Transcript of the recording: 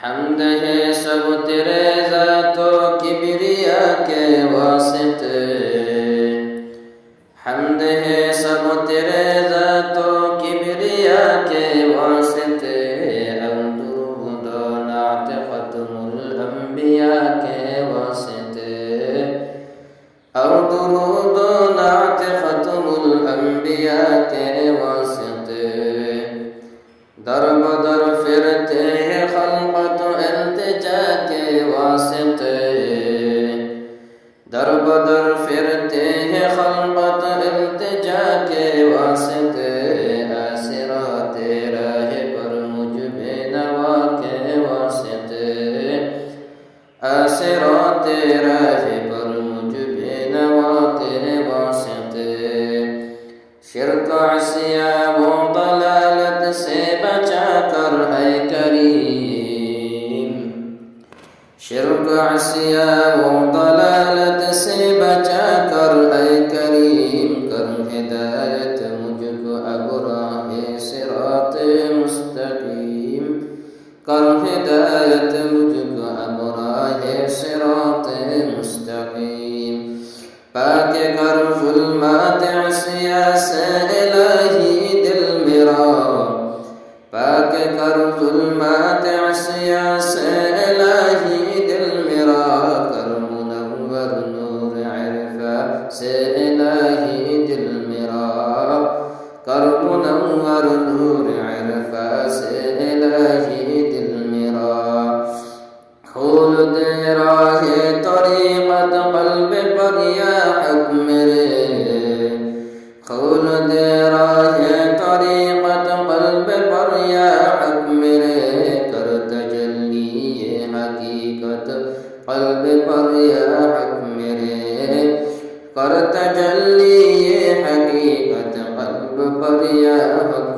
हमद है सब तेरे ज़ातो किबरिया के वास्ते, हमद है सब तेरे ज़ातो किबरिया के वास्ते, अल्दुरूद नात ख़त्मुल अंबिया के वास्ते, अल्दुरूद नात ख़त्मुल अंबिया के वास्ते, दर बदर फिरते हैं खल्क़त इल्तिजा के वास्ते, दर बदर फिरते हैं खल्क़त इल्तिजा के वास्ते, आसिराते राह पर मुझे नवा के वास्ते, आसिराते राह पर मुझे नवा के वास्ते, शिर्क असिया वो दलालत से बचा कर है करीम, शिर्क असिया वो दलालत से बचा कर है करीम, कर हिदायत मुझको अब राह सिरात मुस्तकीम, कर हिदायत मुझको अब राह सिरात मुस्तकीम, पाके कर ज़ुल्मात असिया से इलाही दिल मेरा, पाके कर ज़ुल्मात असिया से इलाही दिल मेरा, कर मुनव्वर नूर इरफा से इलाही दिल मेरा, कर मुनव्वर नूर इरफा से इलाही दिल मेरा, खोल दे राहे तरीक़त क़ल्ब पर या हक़ मेरे, खोल दे राहे तरीक़त क़ल्ब पर या हक़ मेरे, कर तजल्ली ये हकीकत क़ल्ब पर या हक़ मेरे, कर तजल्ली ये हकीकत क़ल्ब पर या हक़